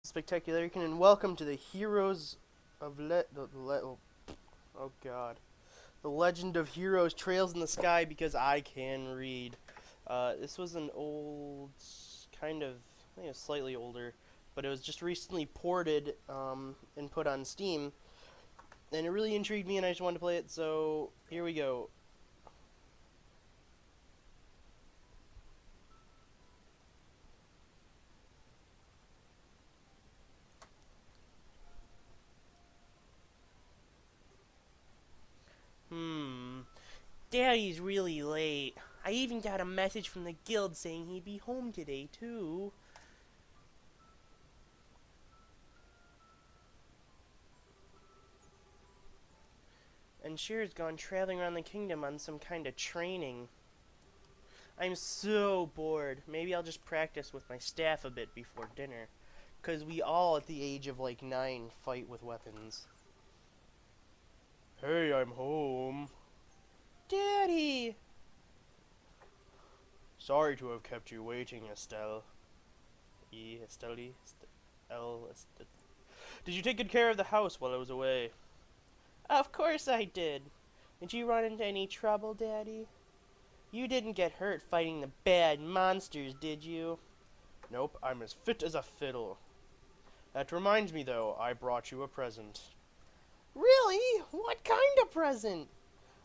Spectacular, and welcome to the Heroes of oh god, the Legend of Heroes Trails in the Sky because I can read. This was an old, kind of, I think it was slightly older, but it was just recently ported and put on Steam, and it really intrigued me, and I just wanted to play it. So here we go. Daddy's really late. I even got a message from the guild saying he'd be home today, too. And Cher's gone traveling around the kingdom on some kind of training. I'm so bored. Maybe I'll just practice with my staff a bit before dinner. 'Cause we all, at the age of like 9, fight with weapons. Hey, I'm home. Daddy! Sorry to have kept you waiting, Estelle. Estelle? Did you take good care of the house while I was away? Of course I did. Did you run into any trouble, Daddy? You didn't get hurt fighting the bad monsters, did you? Nope, I'm as fit as a fiddle. That reminds me, though, I brought you a present. Really? What kind of present?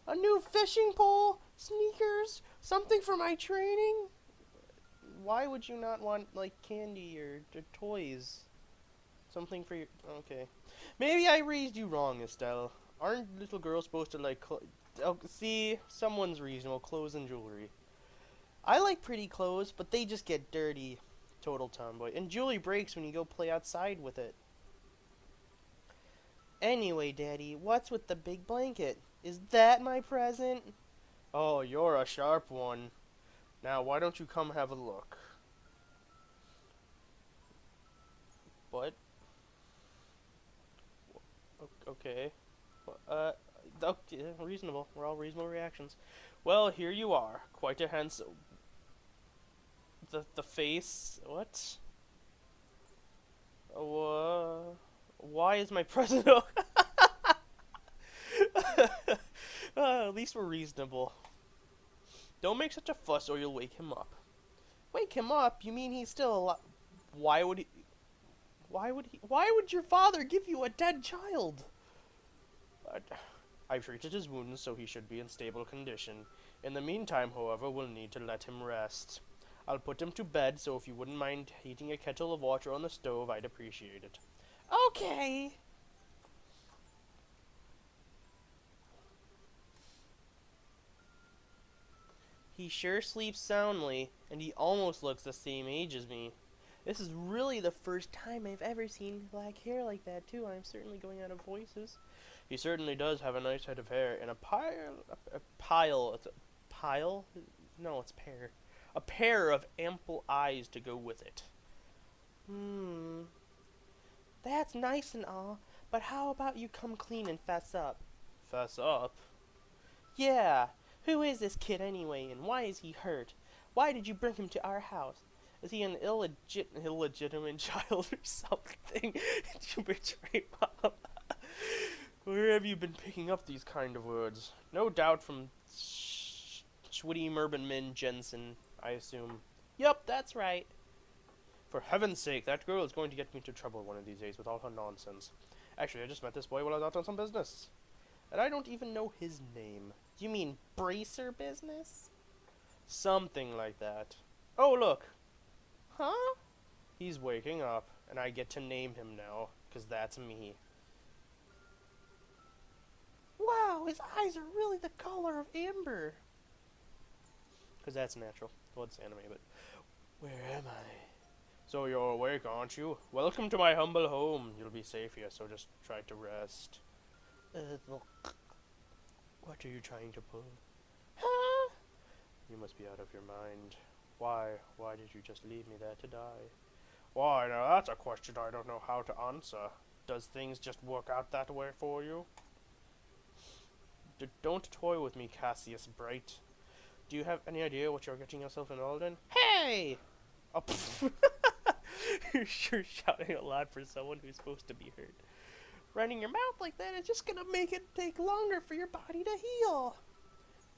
A new fishing pole? Sneakers? Something for my training? Why would you not want, like, candy or toys? Something for your... Okay. Maybe I raised you wrong, Estelle. Aren't little girls supposed to like... Oh, see, someone's reasonable. Clothes and jewelry. I like pretty clothes, but they just get dirty. Total tomboy. And jewelry breaks when you go play outside with it. Anyway, Daddy, what's with the big blanket? Is that my present? Oh, you're a sharp one. Now, why don't you come have a look? What? Okay. Okay, reasonable. We're all reasonable reactions. Well, here you are. Quite a handsome... The face... What? Why is my present... At least we're reasonable. Don't make such a fuss or you'll wake him up. Wake him up? You mean he's still alive? Why would he... Why would your father give you a dead child? I've treated his wounds, so he should be in stable condition. In the meantime, however, we'll need to let him rest. I'll put him to bed, so if you wouldn't mind heating a kettle of water on the stove, I'd appreciate it. Okay. He sure sleeps soundly, and he almost looks the same age as me. This is really the first time I've ever seen black hair like that, too. I'm certainly going out of voices. He certainly does have a nice head of hair, and a pile, it's a pile? No, it's pair. A pair of ample eyes to go with it. That's nice and all, but how about you come clean and fess up? Fess up? Yeah. Who is this kid anyway, and why is he hurt? Why did you bring him to our house? Is he an illegitimate child or something? Did you betray Mom? Where have you been picking up these kind of words? No doubt from Schwitty Merbenmin Jensen, I assume. Yup, that's right. For heaven's sake, that girl is going to get me into trouble one of these days with all her nonsense. Actually, I just met this boy while I was out on some business. And I don't even know his name. You mean Bracer business? Something like that. Oh, look. Huh? He's waking up, and I get to name him now, 'cause that's me. Wow, his eyes are really the color of amber. 'Cause that's natural. Well, it's anime, but... Where am I? So you're awake, aren't you? Welcome to my humble home. You'll be safe here, so just try to rest. What are you trying to pull? Huh? You must be out of your mind. Why? Why did you just leave me there to die? Why, now that's a question I don't know how to answer. Does things just work out that way for you? Don't toy with me, Cassius Bright. Do you have any idea what you're getting yourself involved in? Hey! Oh, You're sure shouting a lot for someone who's supposed to be hurt. Running your mouth like that is just gonna make it take longer for your body to heal.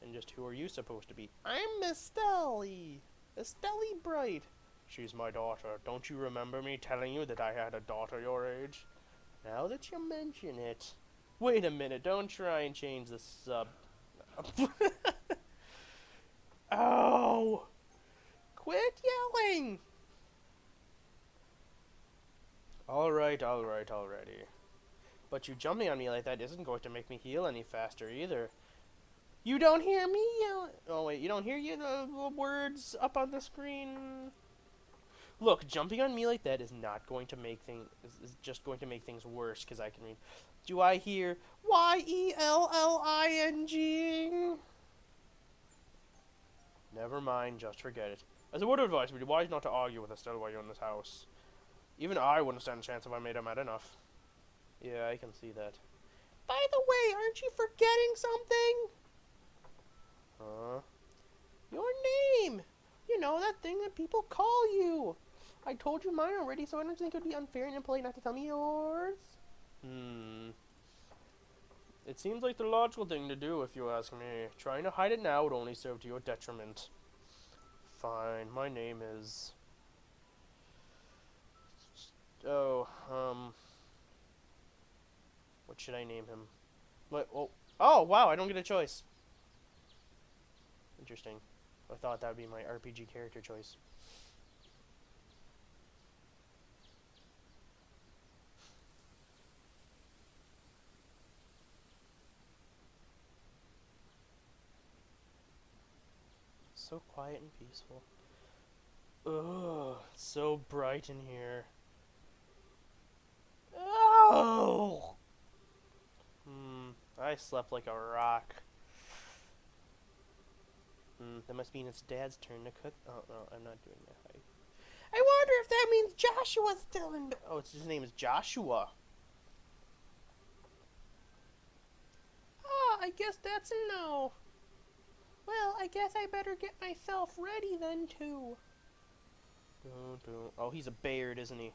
And just who are you supposed to be? I'm Miss Stelly. Stelly Bright. She's my daughter. Don't you remember me telling you that I had a daughter your age? Now that you mention it. Wait a minute, don't try and change the sub. Oh! Quit yelling! Alright, already. But you jumping on me like that isn't going to make me heal any faster either. You don't hear me yell? Oh wait, you don't hear the words up on the screen? Look, jumping on me like that is not going to make things. Is just going to make things worse because I can read. Do I hear YELLING? Never mind, just forget it. As a word of advice, it would be wise not to argue with Estelle while you're in this house. Even I wouldn't stand a chance if I made her mad enough. Yeah, I can see that. By the way, aren't you forgetting something? Huh? Your name! You know, that thing that people call you! I told you mine already, so I don't think it would be unfair and impolite not to tell me yours. It seems like the logical thing to do, if you ask me. Trying to hide it now would only serve to your detriment. Fine, my name is... what should I name him? What? Oh, wow, I don't get a choice. Interesting. I thought that would be my RPG character choice. So quiet and peaceful. Ugh, it's so bright in here. Oh! I slept like a rock. That must mean it's Dad's turn to cook. Oh, no, I'm not doing that. I wonder if that means Joshua's still in bed. Oh, his name is Joshua. Ah, I guess that's a no. Well, I guess I better get myself ready then, too. Oh, he's a Bayard, isn't he?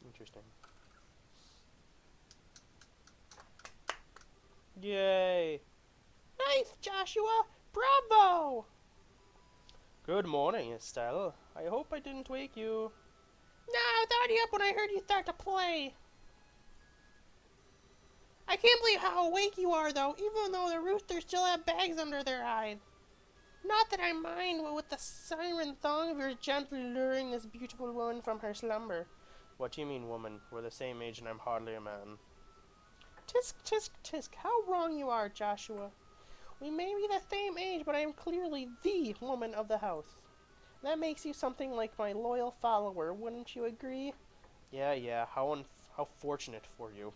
Interesting. Yay! Nice, Joshua! Bravo! Good morning, Estelle. I hope I didn't wake you. No, I thought you up when I heard you start to play. I can't believe how awake you are, though, even though the roosters still have bags under their eyes. Not that I mind, but with the siren song of yours gently luring this beautiful woman from her slumber. What do you mean, woman? We're the same age and I'm hardly a man. Tisk, tisk, tisk. How wrong you are, Joshua. We may be the same age, but I am clearly the woman of the house. That makes you something like my loyal follower, wouldn't you agree? Yeah. How fortunate for you.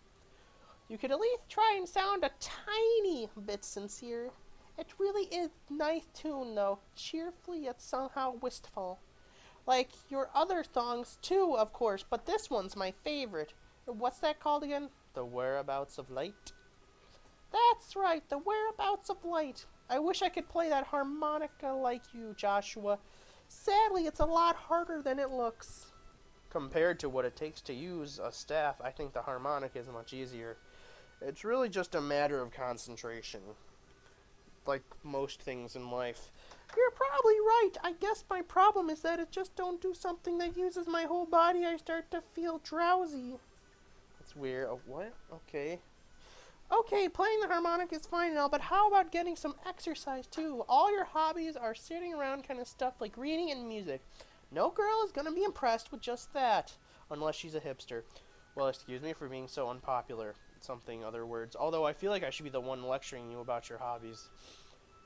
You could at least try and sound a tiny bit sincere. It really is a nice tune, though. Cheerfully yet somehow wistful. Like your other songs, too, of course, but this one's my favorite. What's that called again? The Whereabouts of Light? That's right, The Whereabouts of Light. I wish I could play that harmonica like you, Joshua. Sadly, it's a lot harder than it looks. Compared to what it takes to use a staff, I think the harmonica is much easier. It's really just a matter of concentration. Like most things in life. You're probably right. I guess my problem is that it just don't do something that uses my whole body. I start to feel drowsy. That's weird. Oh, what? Okay. Okay, playing the harmonic is fine and all, but how about getting some exercise too? All your hobbies are sitting around kind of stuff like reading and music. No girl is going to be impressed with just that, unless she's a hipster. Well, excuse me for being so unpopular. Something other words. Although I feel like I should be the one lecturing you about your hobbies.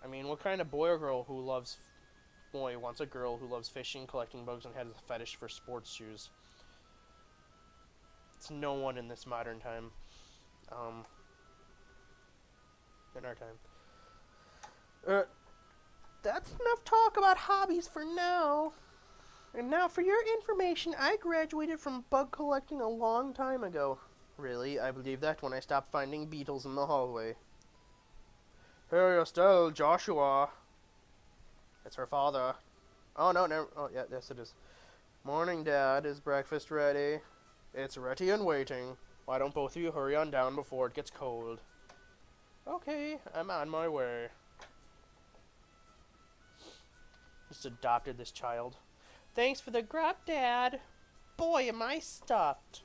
I mean, what kind of boy or girl who loves... boy wants a girl who loves fishing, collecting bugs, and has a fetish for sports shoes? It's no one in this modern time. In our time. That's enough talk about hobbies for now. And now for your information, I graduated from bug collecting a long time ago. Really? I believe that when I stopped finding beetles in the hallway. Here you're still, Joshua. It's her father. Oh, no, never. Oh, yeah, yes, it is. Morning, Dad. Is breakfast ready? It's ready and waiting. Why don't both of you hurry on down before it gets cold? Okay, I'm on my way. Just adopted this child. Thanks for the grub, Dad. Boy, am I stuffed.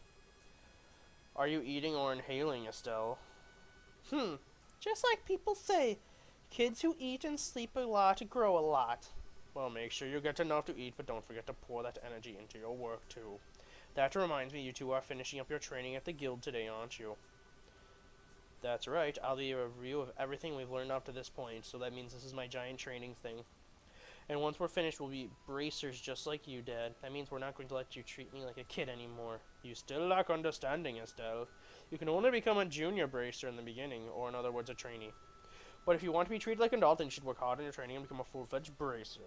Are you eating or inhaling, Estelle? Just like people say, kids who eat and sleep a lot grow a lot. Well, make sure you get enough to eat, but don't forget to pour that energy into your work, too. That reminds me, you two are finishing up your training at the guild today, aren't you? That's right. I'll be a review of everything we've learned up to this point, so that means this is my giant training thing. And once we're finished, we'll be bracers just like you, Dad. That means we're not going to let you treat me like a kid anymore. You still lack understanding, Estelle. You can only become a junior bracer in the beginning, or in other words, a trainee. But if you want to be treated like an adult, then you should work hard in your training and become a full-fledged bracer.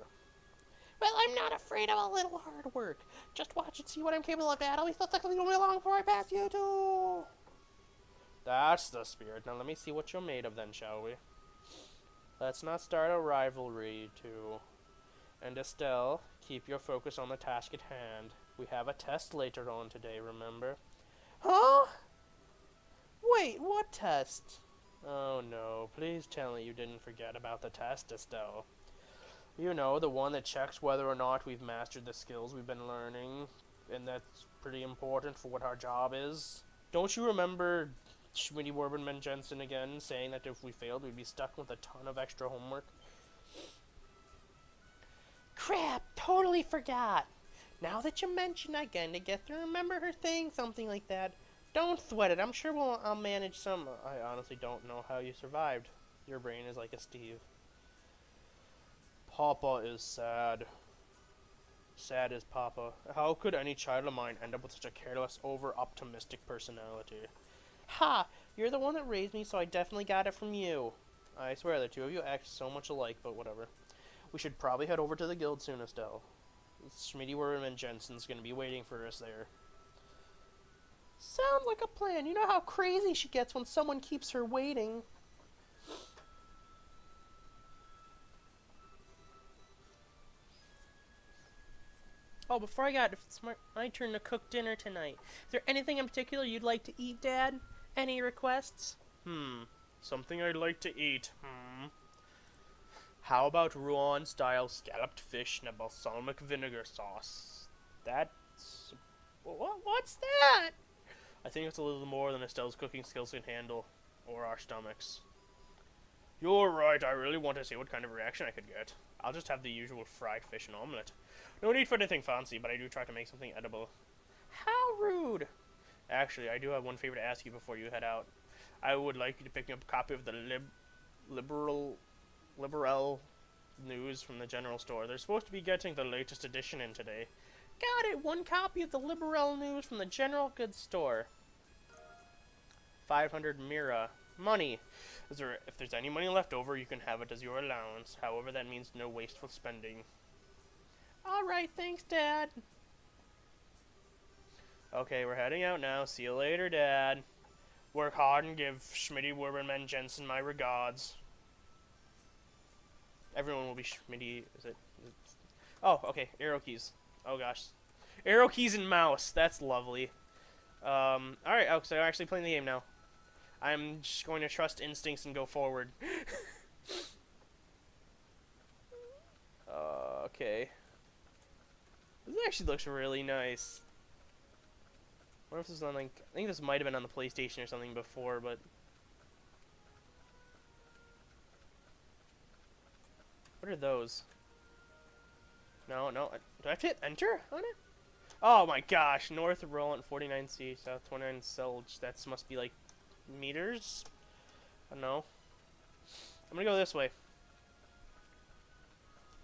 Well, I'm not afraid of a little hard work. Just watch and see what I'm capable of, Dad. I'll be so successful you long before I pass you too. That's the spirit. Now let me see what you're made of then, shall we? Let's not start a rivalry, too. And Estelle, keep your focus on the task at hand. We have a test later on today, remember? Huh? Wait, what test? Oh no, please tell me you didn't forget about the test, Estelle. You know, the one that checks whether or not we've mastered the skills we've been learning, and that's pretty important for what our job is. Don't you remember Schmitty Werbenman Jensen again saying that if we failed, we'd be stuck with a ton of extra homework? Crap, totally forgot. Now that you mention I kinda get to remember her saying something like that. Don't sweat it, I'm sure I'll manage some. I honestly don't know how you survived. Your brain is like a Steve. Papa is sad. Sad is Papa. How could any child of mine end up with such a careless, over-optimistic personality? Ha! You're the one that raised me, so I definitely got it from you. I swear, the two of you act so much alike, but whatever. We should probably head over to the guild soon, Estelle. Schmitty Werman Jensen's gonna be waiting for us there. Sounds like a plan. You know how crazy she gets when someone keeps her waiting. Oh, before I got it's my turn to cook dinner tonight. Is there anything in particular you'd like to eat, Dad? Any requests? Something I'd like to eat. How about Rouen-style scalloped fish in a balsamic vinegar sauce? That's... What's that? I think it's a little more than Estelle's cooking skills can handle, or our stomachs. You're right, I really want to see what kind of reaction I could get. I'll just have the usual fried fish and omelette. No need for anything fancy, but I do try to make something edible. How rude! Actually, I do have one favor to ask you before you head out. I would like you to pick me up a copy of the Liberal News from the general store. They're supposed to be getting the latest edition in today. Got it! One copy of the Liberal News from the general goods store. 500 Mira. Money. If there's any money left over, you can have it as your allowance. However, that means no wasteful spending. Alright, thanks, Dad. Okay, we're heading out now. See you later, Dad. Work hard and give Schmitty Werbenman Jensen my regards. Everyone will be Schmitty. Is it? Oh, okay. Arrow keys. Oh gosh. Arrow keys and mouse. That's lovely. Alright, so I'm actually playing the game now. I'm just going to trust instincts and go forward. Okay. This actually looks really nice. I wonder if this is on, like, I think this might have been on the PlayStation or something before, but... What are those? No. Do I have to hit enter on it? Oh my gosh. North Roland 49C, South 29 Selge. That must be like meters? I don't know. I'm gonna go this way. Is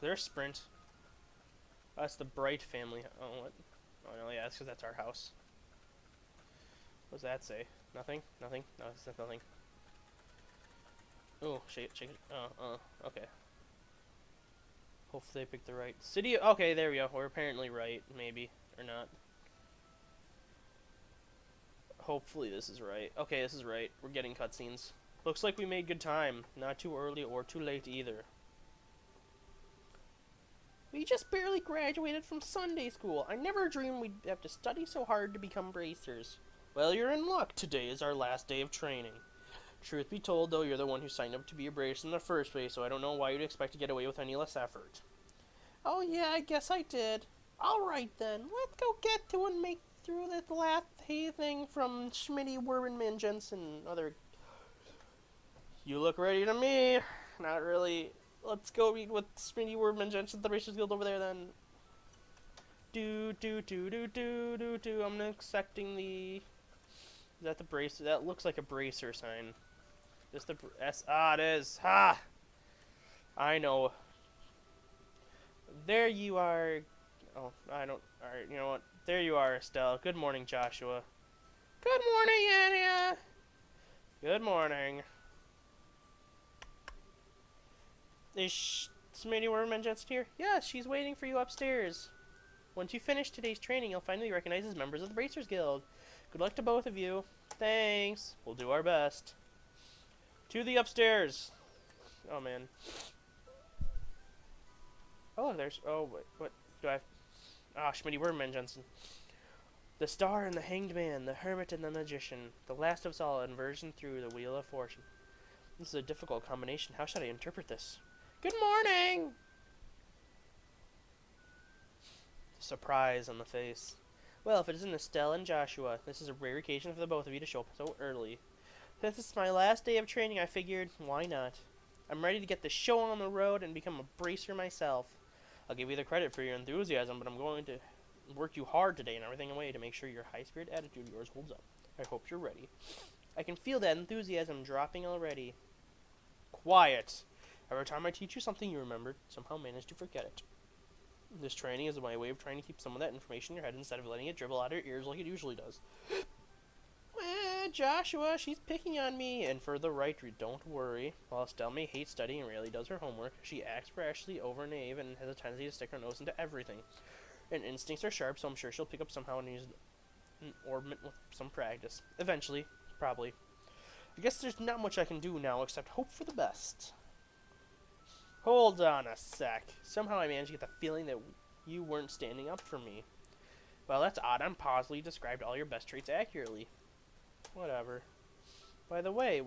there a sprint? Oh, that's the Bright family. Oh, what? Oh, no, yeah, that's because that's our house. What does that say? Nothing? Nothing? No, it says nothing. Oh, shake it. Oh, okay. Hopefully I picked the right city. Okay, there we go. We're apparently right. Maybe. Or not. Hopefully this is right. Okay, this is right. We're getting cutscenes. Looks like we made good time. Not too early or too late either. We just barely graduated from Sunday school. I never dreamed we'd have to study so hard to become bracers. Well, you're in luck. Today is our last day of training. Truth be told, though, you're the one who signed up to be a bracer in the first place, so I don't know why you'd expect to get away with any less effort. Oh yeah, I guess I did. Alright then, let's go get to and make through this last hay thing from Schmitty, Werbenman, Jensen, other... You look ready to me. Not really. Let's go meet with Schmitty, Werbenman, Jensen, the Bracers Guild over there then. I'm accepting the... Is that the bracer? That looks like a bracer sign. Just the S. Ah, it is. Ha! I know. There you are. Oh, I don't. Alright, you know what? There you are, Estelle. Good morning, Joshua. Good morning, Anya. Good morning. Is Smitty Werman Jensen here? Yeah, she's waiting for you upstairs. Once you finish today's training, you'll finally recognize as members of the Bracers Guild. Good luck to both of you. Thanks. We'll do our best. To the upstairs. Oh, man. Oh, there's... Oh, wait, what do I have? Ah, Schmitty Werman Jensen. The Star and the Hanged Man, the Hermit and the Magician, the last of us all, inversion through the Wheel of Fortune. This is a difficult combination. How should I interpret this? Good morning! Surprise on the face. Well, if it isn't Estelle and Joshua, this is a rare occasion for the both of you to show up so early. Since it's my last day of training, I figured, why not? I'm ready to get the show on the road and become a bracer myself. I'll give you the credit for your enthusiasm, but I'm going to work you hard today and everything away to make sure your high-spirit attitude of yours holds up. I hope you're ready. I can feel that enthusiasm dropping already. Quiet. Every time I teach you something you remember, somehow manage to forget it. This training is my way of trying to keep some of that information in your head instead of letting it dribble out of your ears like it usually does. Joshua, she's picking on me, and for the right reason, don't worry. While Estelle may hate studying and rarely does her homework, she acts rashly, over naive, and has a tendency to stick her nose into everything. And instincts are sharp, so I'm sure she'll pick up somehow and use an orbment with some practice. Eventually. Probably. I guess there's not much I can do now except hope for the best. Hold on a sec. Somehow I managed to get the feeling that you weren't standing up for me. Well, that's odd. I'm positively described all your best traits accurately. Whatever. By the way,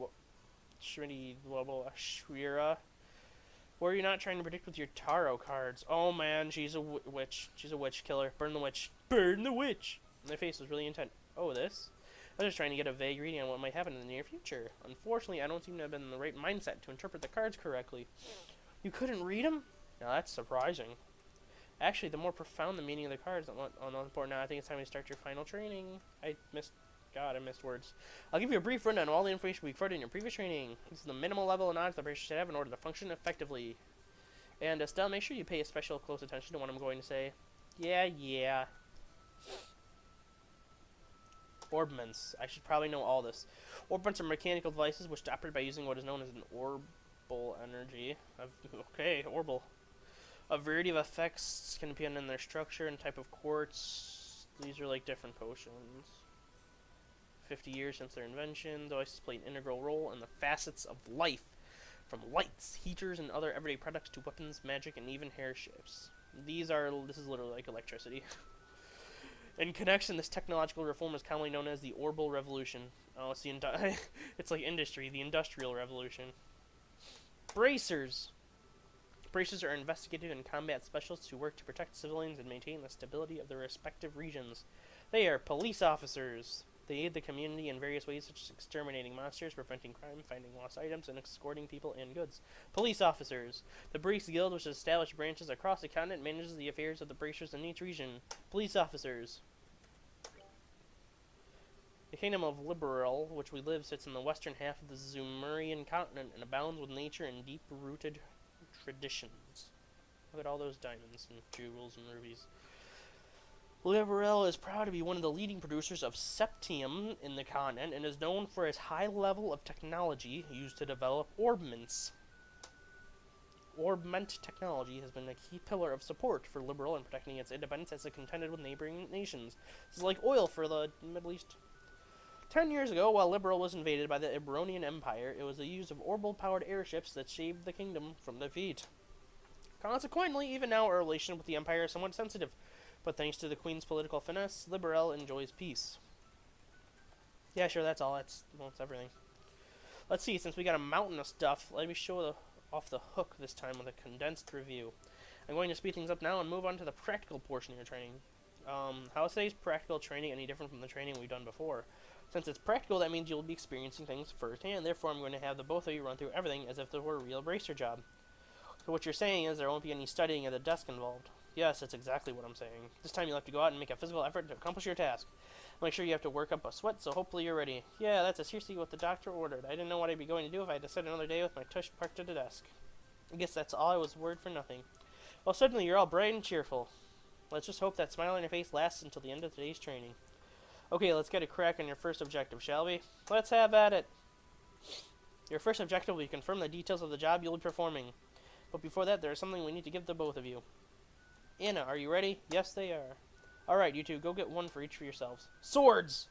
Shwira, were you not trying to predict with your tarot cards? Oh man, she's a witch. She's a witch killer. Burn the witch. Burn the witch! And their face was really intent. Oh, this? I was just trying to get a vague reading on what might happen in the near future. Unfortunately, I don't seem to have been in the right mindset to interpret the cards correctly. You couldn't read them? Now that's surprising. Actually, the more profound the meaning of the cards, the more important. Now I think it's time to start your final training. I missed words. I'll give you a brief rundown of all the information we covered in your previous training. This is the minimal level of knowledge the bracer should have in order to function effectively. And Estelle, make sure you pay special close attention to what I'm going to say. Yeah. Orbments. I should probably know all this. Orbments are mechanical devices which operate by using what is known as an orbal energy. Okay, orbal. A variety of effects can depend on their structure and type of quartz. These are like different potions. 50 years since their invention, devices play an integral role in the facets of life, from lights, heaters, and other everyday products to weapons, magic, and even airships. This is literally like electricity. In connection, this technological reform is commonly known as the Orbal Revolution. Oh, it's it's like industry, the Industrial Revolution. Bracers. Bracers are investigative and combat specialists who work to protect civilians and maintain the stability of their respective regions. They are police officers. They aid the community in various ways, such as exterminating monsters, preventing crime, finding lost items, and escorting people and goods. Police officers. The Brace Guild, which has established branches across the continent, manages the affairs of the bracers in each region. Police officers. The Kingdom of Liberal, which we live, sits in the western half of the Zumerian continent and abounds with nature and deep-rooted traditions. Look at all those diamonds and jewels and rubies. Liberal is proud to be one of the leading producers of septium in the continent and is known for its high level of technology used to develop orbments. Orbment technology has been a key pillar of support for Liberal in protecting its independence as it contended with neighboring nations. This is like oil for the Middle East. 10 years ago, while Liberal was invaded by the Eberonian Empire, it was the use of orbital-powered airships that saved the kingdom from defeat. Consequently, even now, our relation with the Empire is somewhat sensitive, but thanks to the Queen's political finesse, Liberal enjoys peace. Yeah, sure, that's all. That's everything. Let's see, since we got a mountain of stuff, let me show off the hook this time with a condensed review. I'm going to speed things up now and move on to the practical portion of your training. How is today's practical training any different from the training we've done before? Since it's practical, that means you'll be experiencing things firsthand. Therefore, I'm going to have the both of you run through everything as if there were a real bracer job. So what you're saying is there won't be any studying at the desk involved. Yes, that's exactly what I'm saying. This time you'll have to go out and make a physical effort to accomplish your task. Make sure you have to work up a sweat, so hopefully you're ready. Yeah, that's seriously what the doctor ordered. I didn't know what I'd be going to do if I had to sit another day with my tush parked at the desk. I guess that's all I was worried for nothing. Well, suddenly you're all bright and cheerful. Let's just hope that smile on your face lasts until the end of today's training. Okay, let's get a crack on your first objective, shall we? Let's have at it. Your first objective will be to confirm the details of the job you'll be performing. But before that, there is something we need to give to both of you. Anna, are you ready? Yes, they are. Alright, you two, go get one for each for yourselves. Swords!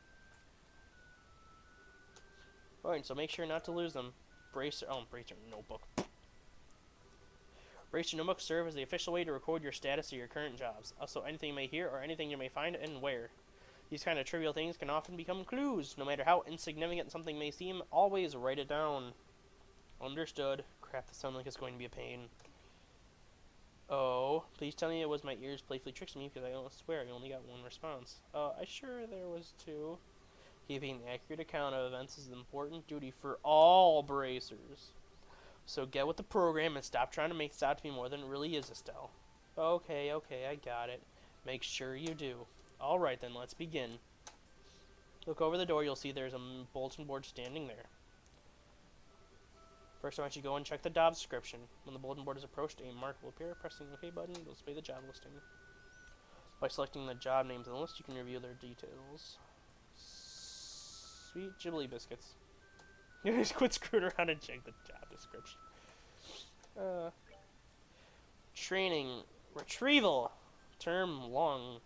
Alright, so make sure not to lose them. Bracer notebook. Bracer notebooks serve as the official way to record your status of your current jobs. Also, anything you may hear or anything you may find and where. These kind of trivial things can often become clues. No matter how insignificant something may seem, always write it down. Understood. Crap, this sounds like it's going to be a pain. Oh, please tell me it was my ears playfully tricked me, because I don't swear I only got one response. I sure there was two. Giving an accurate account of events is an important duty for all bracers. So get with the program and stop trying to make this out to be more than it really is, Estelle. Okay, I got it. Make sure you do. Alright then, let's begin. Look over the door, you'll see there's a bulletin board standing there. First, I want you to go and check the job description. When the bulletin board is approached, a mark will appear. Pressing the OK button will display the job listing. By selecting the job names on the list, you can review their details. Sweet Ghibli biscuits. You just quit screwing around and check the job description. Training. Retrieval. Term long.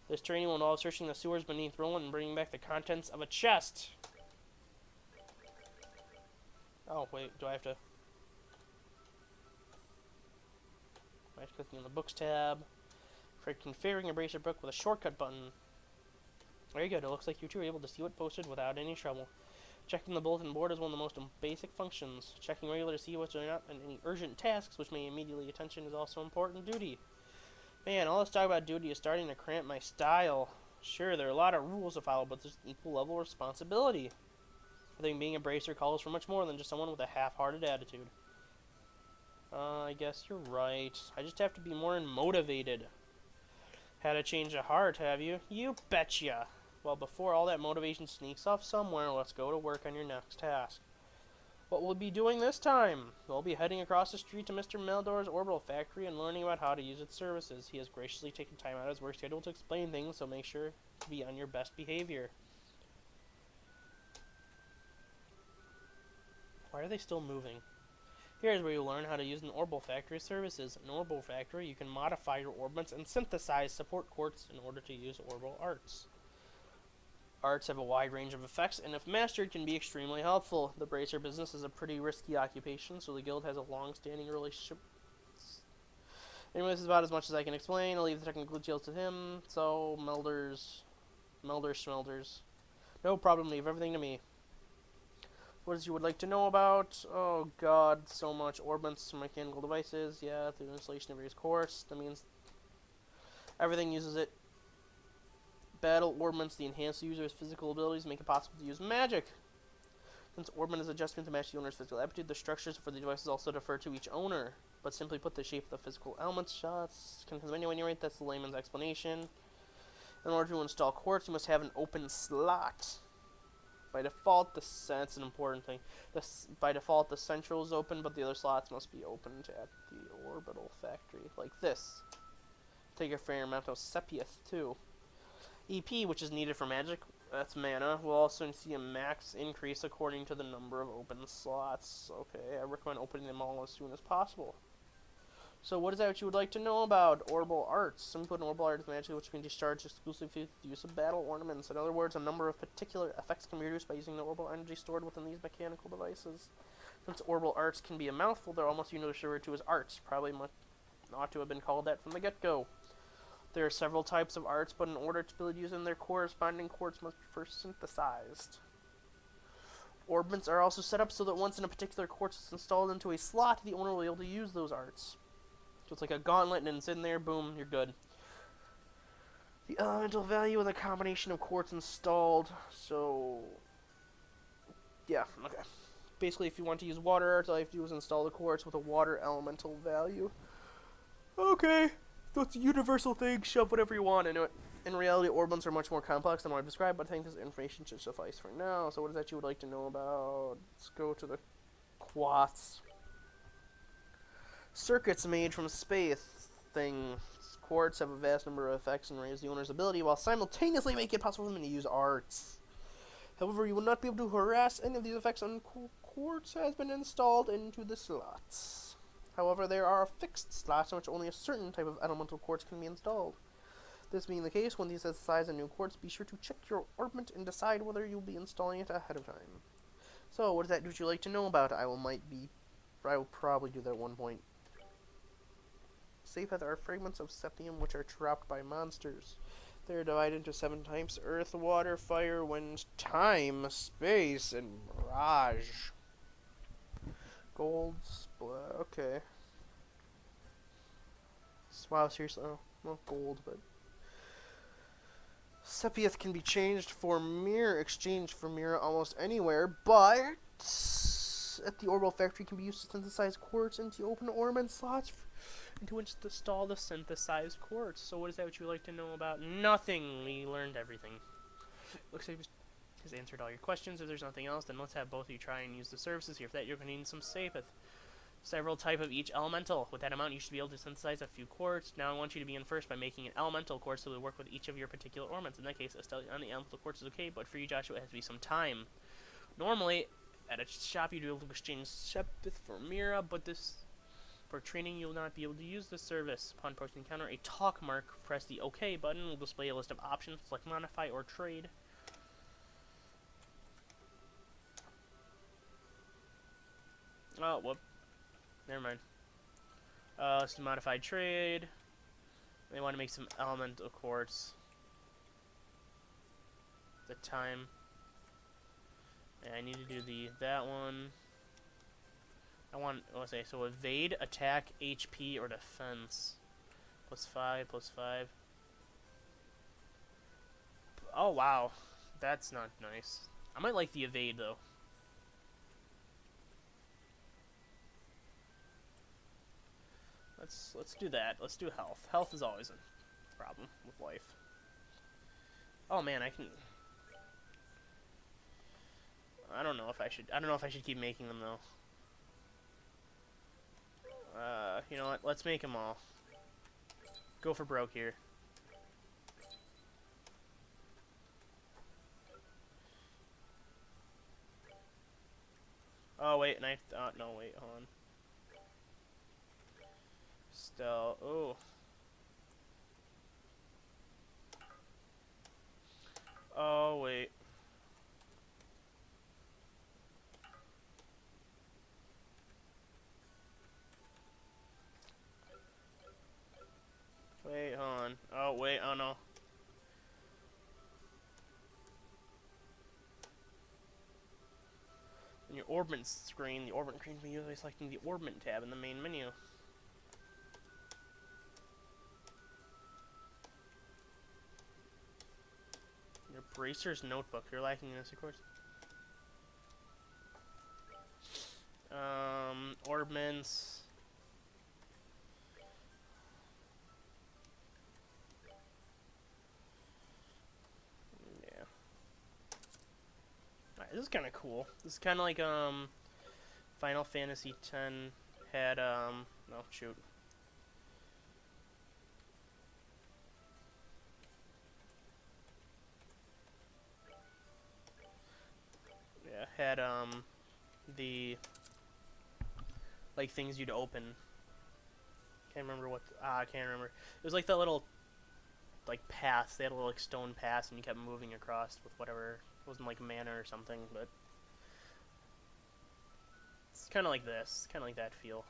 This training will involve searching the sewers beneath Roland and bringing back the contents of a chest. Oh, wait, do I have to... Right, clicking on the Books tab. For configuring a bracer book with a shortcut button. Very good, it looks like you two are able to see what posted without any trouble. Checking the bulletin board is one of the most basic functions. Checking regularly to see what's going on and any urgent tasks which may immediately attention is also important duty. Man, all this talk about duty is starting to cramp my style. Sure, there are a lot of rules to follow, but there's an equal level of responsibility. I think being a bracer calls for much more than just someone with a half-hearted attitude. I guess you're right. I just have to be more motivated. Had a change of heart, have you? You betcha! Well, before all that motivation sneaks off somewhere, let's go to work on your next task. What will we be doing this time? We'll be heading across the street to Mr. Meldor's orbital factory and learning about how to use its services. He has graciously taken time out of his work schedule to explain things, so make sure to be on your best behavior. Why are they still moving? Here's where you learn how to use an orbital factory's services. In an orbital factory, you can modify your orbits and synthesize support quartz in order to use orbital arts. Arts have a wide range of effects, and if mastered, can be extremely helpful. The bracer business is a pretty risky occupation, so the guild has a long-standing relationship. Anyway, this is about as much as I can explain. I'll leave the technical details to him. So, Melders, Smelders. No problem, leave everything to me. What else you would like to know about? Oh god, so much. Orbits, mechanical devices, yeah, through the installation of various quartz. That means everything uses it. Battle orbments, the enhanced user's physical abilities, make it possible to use magic. Since orbment is adjustment to match the owner's physical aptitude, the structures for the devices also defer to each owner. But simply put, the shape of the physical elements, shots, can anyway, that's the layman's explanation. In order to install quartz, you must have an open slot. By default, that's an important thing. By default, the central is open, but the other slots must be opened at the orbital factory, like this. Take a fair amount of sepia too. EP, which is needed for magic That's mana. We'll also see a max increase according to the number of open slots. Okay, I recommend opening them all as soon as possible. So what is that you would like to know about orbital arts? Some put an orbital art is magic which can be discharged exclusively with the use of battle ornaments. In other words, a number of particular effects can be reduced by using the orbital energy stored within these mechanical devices. Since orbital arts can be a mouthful, they're almost universally referred to as arts. Probably ought to have been called that from the get-go. There are several types of arts, but in order to be used in their corresponding quartz must be first synthesized. Orbments are also set up so that once in a particular quartz is installed into a slot, the owner will be able to use those arts. So it's like a gauntlet, and it's in there, boom, you're good. The elemental value of the combination of quartz installed, so... yeah, okay. Basically, if you want to use water arts, all you have to do is install the quartz with a water elemental value. Okay, so it's a universal thing, shove whatever you want into it. In reality, orbments are much more complex than what I've described, but I think this information should suffice for now. So what is that you would like to know about? Let's go to the quartz. Circuits made from space things. Quartz have a vast number of effects and raise the owner's ability while simultaneously make it possible for them to use arts. However, you will not be able to harass any of these effects until quartz has been installed into the slots. However, there are fixed slots in which only a certain type of elemental quartz can be installed. This being the case, when you synthesize a new quartz, be sure to check your orbment and decide whether you'll be installing it ahead of time. So, what is that would you like to know about? I will probably do that at one point. Sapphire are fragments of septium which are dropped by monsters. They are divided into 7 types: earth, water, fire, wind, time, space, and mirage. Gold, okay. Wow, seriously, oh, not gold, but... Sephiroth can be exchanged for mirror almost anywhere, but at the orbital factory can be used to synthesize quartz into open ornament slots into which to install the synthesized quartz. So what is that what you would like to know about? Nothing. We learned everything. Looks like has answered all your questions. If there's nothing else, then let's have both of you try and use the services here. For that, you're going to need some Sapphire. Several type of each elemental. With that amount, you should be able to synthesize a few quartz. Now I want you to begin first by making an elemental quartz so we work with each of your particular ornaments. In that case, on the elemental quartz is okay, but for you, Joshua, it has to be some time. Normally, at a shop, you'd be able to exchange Sepith for Mira, but for training, you'll not be able to use this service. Upon approaching the counter, a talk mark, press the OK button. Will display a list of options, select modify or trade. Oh, whoop. Never mind. Let's do modified trade. They want to make some elemental quartz. The time. Yeah, I need to do that one. Let's say, so evade, attack, HP, or defense. +5, +5. Oh, wow. That's not nice. I might like the evade, though. Let's do that. Let's do health. Health is always a problem with life. Oh man, I don't know if I should keep making them though. You know what? Let's make them all. Go for broke here. Oh wait, no wait, hold on. Still, oh. Oh, wait. Wait, hold on. Oh, wait, oh no. In your orbment screen, the orbment screen can be used by selecting the orbment tab in the main menu. Your bracer's notebook. You're lacking in this, of course. Orbments. Yeah. Alright, this is kind of cool. This is kind of like, Final Fantasy X had, oh, shoot. had the like things you'd open. Can't remember what. I can't remember. It was like the little like paths. They had a little like stone paths, and you kept moving across with whatever. It wasn't like mana or something, but it's kind of like this, kind of like that feel.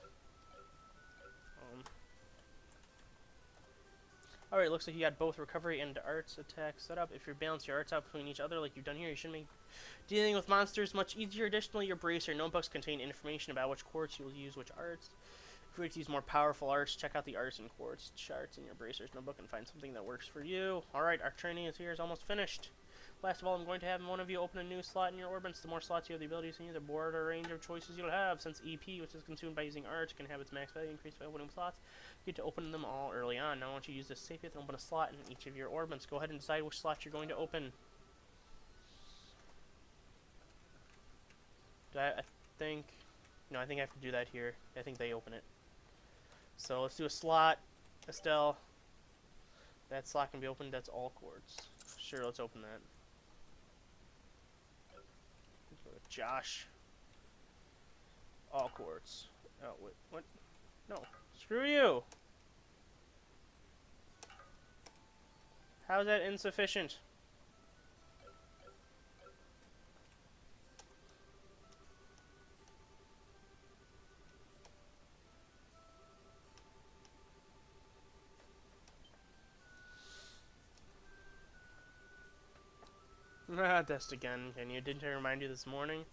Alright, looks like you got both recovery and arts attack set up. If you balance your arts out between each other like you've done here, you should make dealing with monsters much easier. Additionally, your bracer notebooks contain information about which quartz you'll use which arts. If you want to use more powerful arts, check out the arts and quartz charts in your bracer's notebook and find something that works for you. Alright, our training is here, is almost finished. Last of all, I'm going to have one of you open a new slot in your orbits. The more slots you have the ability to use, the broader range of choices you'll have. Since EP, which is consumed by using arts, can have its max value increased by opening slots, you get to open them all early on. Now I want you to use this safe and open a slot in each of your orbits. Go ahead and decide which slot you're going to open. I think I have to do that here. I think they open it. So let's do a slot. Estelle. That slot can be opened. That's all quartz. Sure, let's open that. Josh. All quartz. Oh, wait, what? No. Screw you! How's that insufficient? Test again. Can you? Didn't I remind you this morning?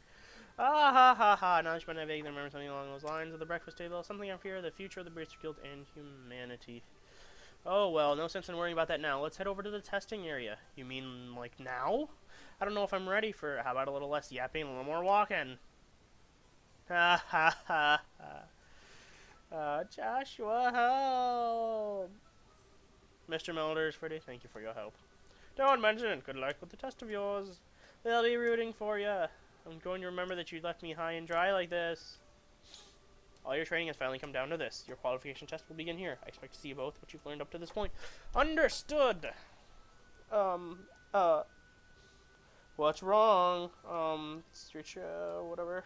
Ah ha ha ha. Now I vaguely remember something along those lines of the breakfast table. Something I fear the future of the Brewster Guild and humanity. Oh well, no sense in worrying about that now. Let's head over to the testing area. You mean like now? I don't know if I'm ready for it. How about a little less yapping and a little more walking? Ha ha ha ha. Joshua, help! Mr. Mulders, Freddy, thank you for your help. Don't mention it. Good luck with the test of yours. They'll be rooting for you. I'm going to remember that you left me high and dry like this. All your training has finally come down to this. Your qualification test will begin here. I expect to see both what you've learned up to this point. Understood! What's wrong? Whatever.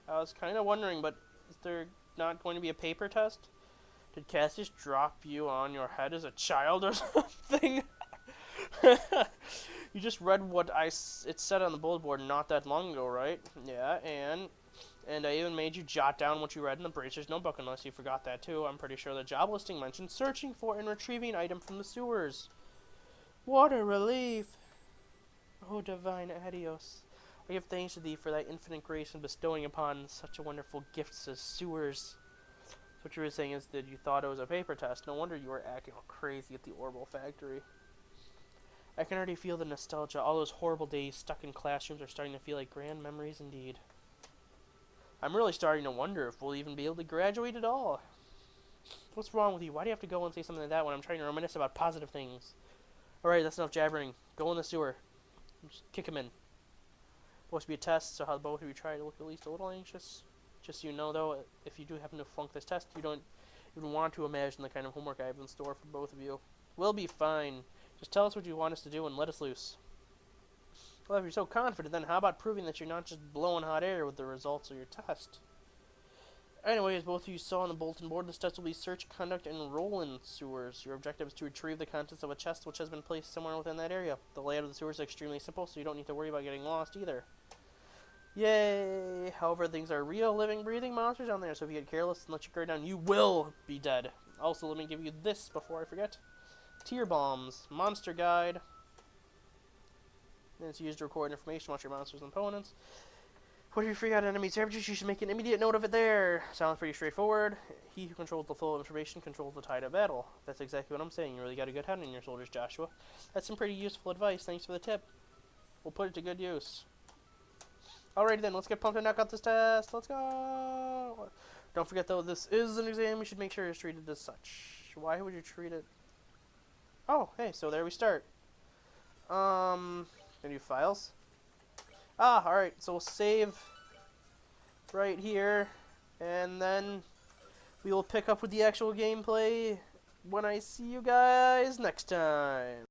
I was kind of wondering, but is there not going to be a paper test? Did Cassius drop you on your head as a child or something? You just read what it said on the bulletin board not that long ago, right? Yeah, and I even made you jot down what you read in the Bracer's notebook, unless you forgot that too. I'm pretty sure the job listing mentioned searching for and retrieving an item from the sewers. What a relief! Oh, divine Hereos, I give thanks to thee for thy infinite grace in bestowing upon such a wonderful gifts as sewers. So what you were saying is that you thought it was a paper test. No wonder you were acting all crazy at the Orbital Factory. I can already feel the nostalgia. All those horrible days stuck in classrooms are starting to feel like grand memories indeed. I'm really starting to wonder if we'll even be able to graduate at all. What's wrong with you? Why do you have to go and say something like that when I'm trying to reminisce about positive things? Alright, that's enough jabbering. Go in the sewer. Just kick him in. Supposed to be a test, so how both of you try to look at least a little anxious. Just so you know, though, if you do happen to flunk this test, you don't even want to imagine the kind of homework I have in store for both of you. We'll be fine. Just tell us what you want us to do and let us loose. Well, if you're so confident, then how about proving that you're not just blowing hot air with the results of your test? Anyway, as both of you saw on the bulletin board, this test will be search, conduct, and roll in sewers. Your objective is to retrieve the contents of a chest which has been placed somewhere within that area. The layout of the sewers is extremely simple, so you don't need to worry about getting lost either. Yay! However, things are real, living, breathing monsters down there, so if you get careless and let your guard down, you will be dead. Also, let me give you this before I forget. Tier bombs, monster guide. And it's used to record information about your monsters and opponents. What if you forgot enemies' averages? You should make an immediate note of it there. Sounds pretty straightforward. He who controls the flow of information controls the tide of battle. That's exactly what I'm saying. You really got a good head on your shoulders, Joshua. That's some pretty useful advice. Thanks for the tip. We'll put it to good use. Alrighty then, let's get pumped and knock out this test. Let's go! Don't forget though, this is an exam. You should make sure it's treated as such. Why would you treat it? Oh, hey, so there we start. Gonna do files. Ah, alright, so we'll save right here, and then we will pick up with the actual gameplay when I see you guys next time.